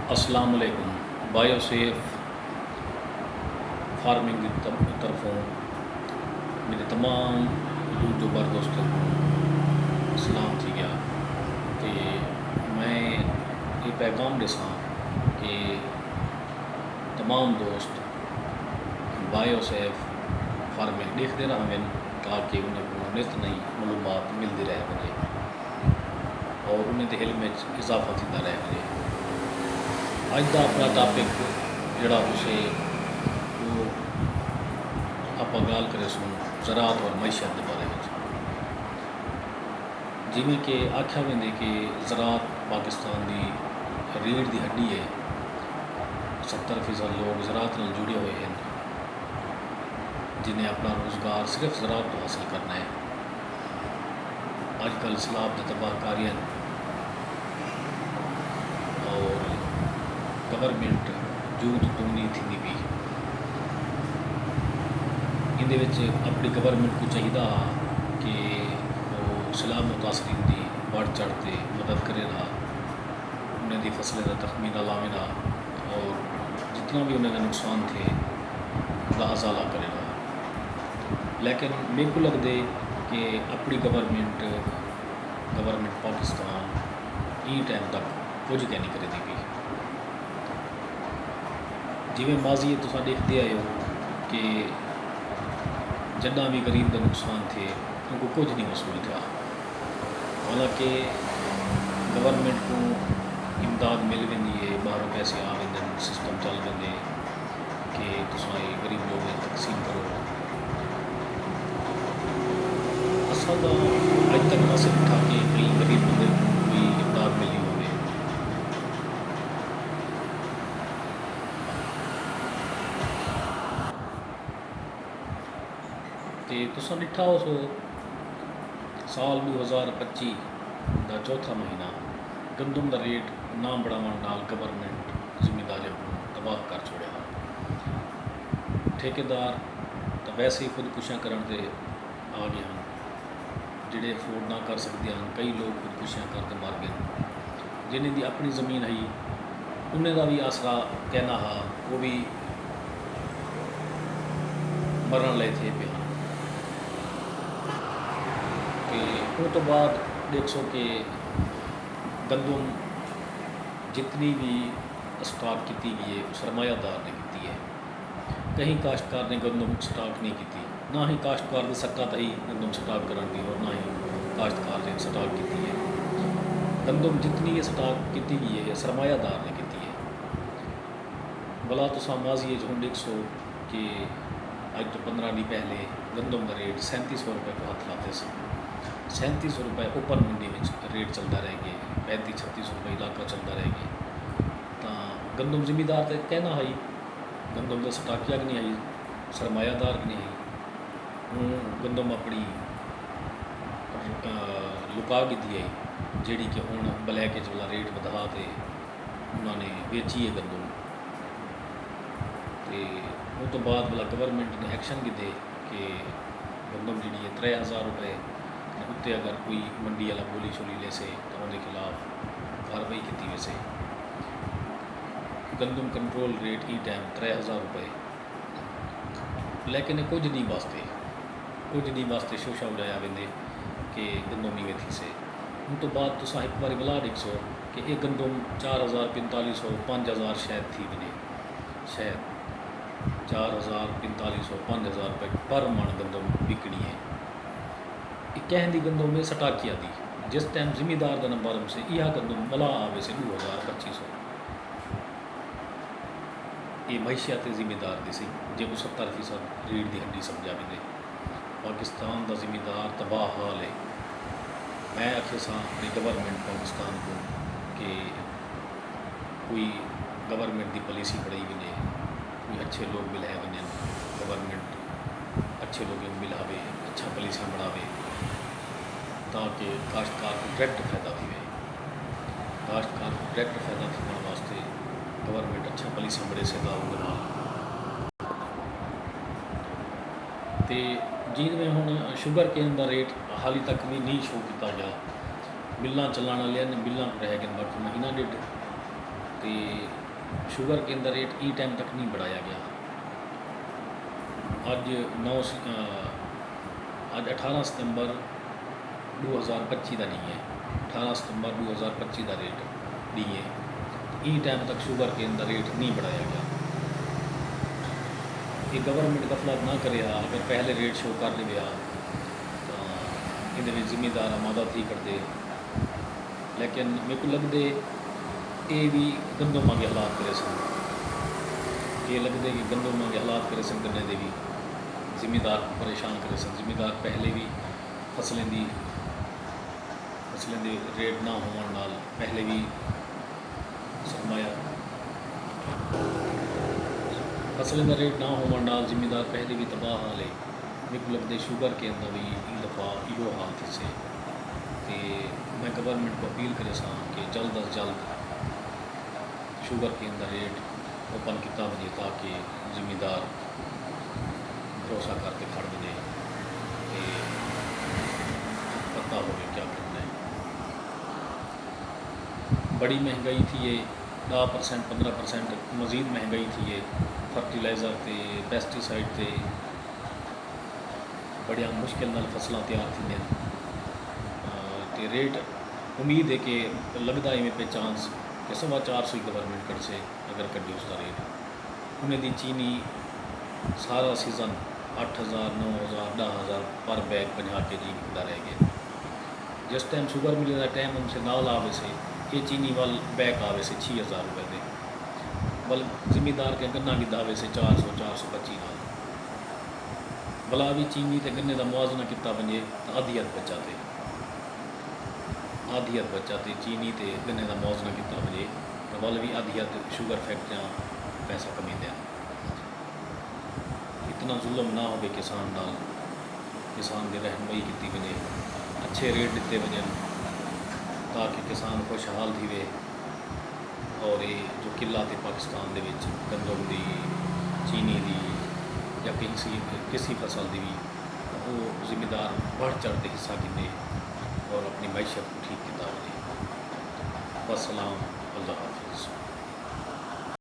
अस्सलाम वालेकुम। बायोसेफ फार्मिंग की तरफों मेरे तमाम यूट्यूबर दोस्तों को सलाम थी गया कि मैं ये पैगाम दिसां कि तमाम दोस्त बायोसेफ फार्मिंग देखते रहें ताकि उन्हें को नित नई मालूमात मिलती रह वजे और उन्हें इल्म में इजाफा होता रह वजे। अज का अपना टॉपिक जोड़ा तुझे वो आप गाल करें सुन ज़रात और मैशत के बारे में। जिमें कि आख्या वेंदे कि ज़रात पाकिस्तान की रीढ़ की हड्डी है। 70% लोग ज़रात नाल जुड़े हुए हैं जिन्हें अपना रोज़गार सिर्फ ज़रात तो हासिल करना है। अजकल सैलाब की तबाहकारी और गवर्नमेंट जूत दूनी थी पी इंदे अपनी गवर्नमेंट को चाहिए कि वो सैलाब मुतासरीन की बढ़ चढ़ के मदद करेगा, उन्हें दी फसलें का तखमीना लावेगा और जितना भी उन्हें नुकसान थे उसका अजाला करेगा। लेकिन मेरे को लगता है कि अपनी गवर्नमेंट पाकिस्तान ई टाइम तक कुछ क्या नहीं करेगी पी। जिमें माजी तुम देखते आए हो कि जदा भी गरीब का नुकसान थे उनको कुछ नहीं वसूल था। हालांकि गवर्नमेंट को इमदाद मिल वेंदी है, बाहरों पैसे आ वेंदे, सिस्टम चल वेंदे कि तुम गरीब लोग तकसीम करो। असा का अज तक हासिल था कि कई गरीब बंदे को कोई इमदाद मिली हो। तो तुसा डिठा हो सो साल 2025 का चौथा महीना गंदम का रेट ना बढ़ावन नाल गवर्नमेंट जिम्मेदारियों को तबाह कर छोड़ा। ठेकेदार तो वैसे ही खुदकुशियाँ करन दे आ गए हैं, जिहड़े अफोर्ड ना कर सकते हैं। कई लोग खुदकुशियाँ करके मर गए। जिन्हें दी अपनी ज़मीन है उन्हें का भी आसरा कहना हा वो भी मरण लए थे पे। उस तो बाद देख सो कि गंदम जितनी भी स्टॉक की गई है सरमायादार ने की है। कहीं काश्तकार ने गंदम स्टॉक नहीं की, ना ही काश्तकार की सट्टा तई गंदम स्टॉक करने की और ना ही काश्तकार ने स्टॉक की है। गंदम जितनी स्टॉक की गई है सरमायादार ने की है। भला तुसा माजी जो देख सो कि अज तो 15 दिन पहले गंदम का रेट 3700 रुपये को हाथ लाते थे। 3700 रुपये ओपन मंडी में रेट चलता रह गए, 35-36 रुपये इलाका चलता रह गया। तो गंदम जिमीदार तो कहना है गंदम का स्टाकिया नहीं आई, सरमायादार नहीं आई। गंदम अपनी लुका की आई जी कि हूँ ब्लैक वाला रेट बढ़ा के उन्होंने बेची है गंदम। तो उस तो बाद वाला गवर्नमेंट ने एक्शन किए कि गंदम जी है 3000 रुपये उत्ते अगर कोई मंडी वाला बोली छोली ले से तो उनके खिलाफ कार्रवाई की वैसे। गंदम कंट्रोल रेट ई टाइम 3000 रुपये। लेकिन कुछ नहीं वास्ते शोशा उड़ाया वेंदे कि गंदम नहीं वेथी से। उन तो बाद तुसा एक बार बुला देख सो कि ये गंदम 4000 4500 5000 शायद थी बने, शायद 4000 4500 5000 रुपये पर मन गंदम बिकनी है। कह दी गंदम में सटाकिया दी जिस टाइम जिमीदार का नंबर हमसे यह गंदम मला आवे से 2025 ये मैशियत जिम्मेदार दी सी जो 70% रीढ़ की हड्डी समझा भी। पाकिस्तान का जिम्मेदार तबाह हाल है। मैं आखे सा अपनी गवर्नमेंट पाकिस्तान को कि कोई गवर्नमेंट की पॉलिसी पढ़ाई भी नहीं, कोई अच्छे लोग मिलाए बने, गवर्नमेंट अच्छे लोग मिलावे, अच्छा पॉलिसियाँ बढ़ावे ताकि काश्तकार को डायरेक्ट फायदा थे। काश्तकार को डायरेक्ट फायदा देने वास्ते गवर्नमेंट अच्छा पॉलिसियाँ बड़े से लाऊगा। तो जिमें हूँ शुगर केन का रेट हाली तक भी नहीं शो किया गया। मिल्लां चलाने वाले मिल्लां को रह गए बाकी महीना डेढ़। तो तो शुगर के अंदर रेट ई टाइम तक नहीं बढ़ाया गया। अज 18 सितंबर 2025 का नहीं है, 18 सितंबर 2025 का रेट नहीं है। ई टाइम तक शुगर के अंदर रेट नहीं बढ़ाया गया। ये गवर्नमेंट गफलत ना करे, अगर पहले रेट शो कर लिया तो ये जिम्मेदार आमादा थी करते। लेकिन मेरे को लगते ये भी गंदम के हालात करे सन, ये लगते कि गंदम के हालात करे सन, गन्ने के भी जिम्मेदार परेशान करे सन। जिम्मेदार पहले भी फसलें दी रेट ना होने नाल पहले भी सरमाया फसलें का रेट ना होने नाल जिम्मेदार पहले भी तबाह हाल है। मेरे को लगते शुगर के अंदर भी इन दफ़ा यो हाल थी से। तो मैं गवर्नमेंट को अपील करे सा कि जल्द अज जल्द शुगर के अंदर रेट ओपन किया वजे ताकि जिम्मेदार भरोसा करके खड़ वजे तो पता हो क्या करना है। बड़ी महंगाई थी ये, 10% 15% मज़ीद महंगाई थी ये। फर्टिलाइज़र ते पेस्टिसाइड ते बड़िया मुश्किल नाल फसलां तैयार थी। तो रेट उम्मीद है कि लगता है पे चांस कि 450 गवर्नमेंट कर से अगर कड्डी उसका रेट उन्हें दी चीनी सारा सीज़न 8000 9000 10000 पर बैग 50 kg बिकता रह गया। जिस टाइम शुगर मिले का टाइम उनसे नाल आवे से ये चीनी वाल बैग आवे से 6000 रुपये दे, बल जिम्मेदार के गन्ना की दावे से 400 425 नाल भला भी चीनी तो गन्ने का मुआवजना किता बने तो आधियत बचाते चीनी तो गन्ने का मुआवजना किता बने तो बल भी आधियत शुगर फैक्ट्रियाँ पैसा कमी दें। इतना जुल्म ना हो किसान नाल, किसान की रहनुमाई की वजे, अच्छे रेट दिते वजन ताकि किसान खुशहाल थी वे। और ये जो किला थे पाकिस्तान के गंदम की चीनी की या किसी फसल की भी वो जिम्मेदार बढ़ चढ़ के हिस्सा गिने और अपनी मैशत को ठीक किया। वसलाम, अल्लाह हाफिज़।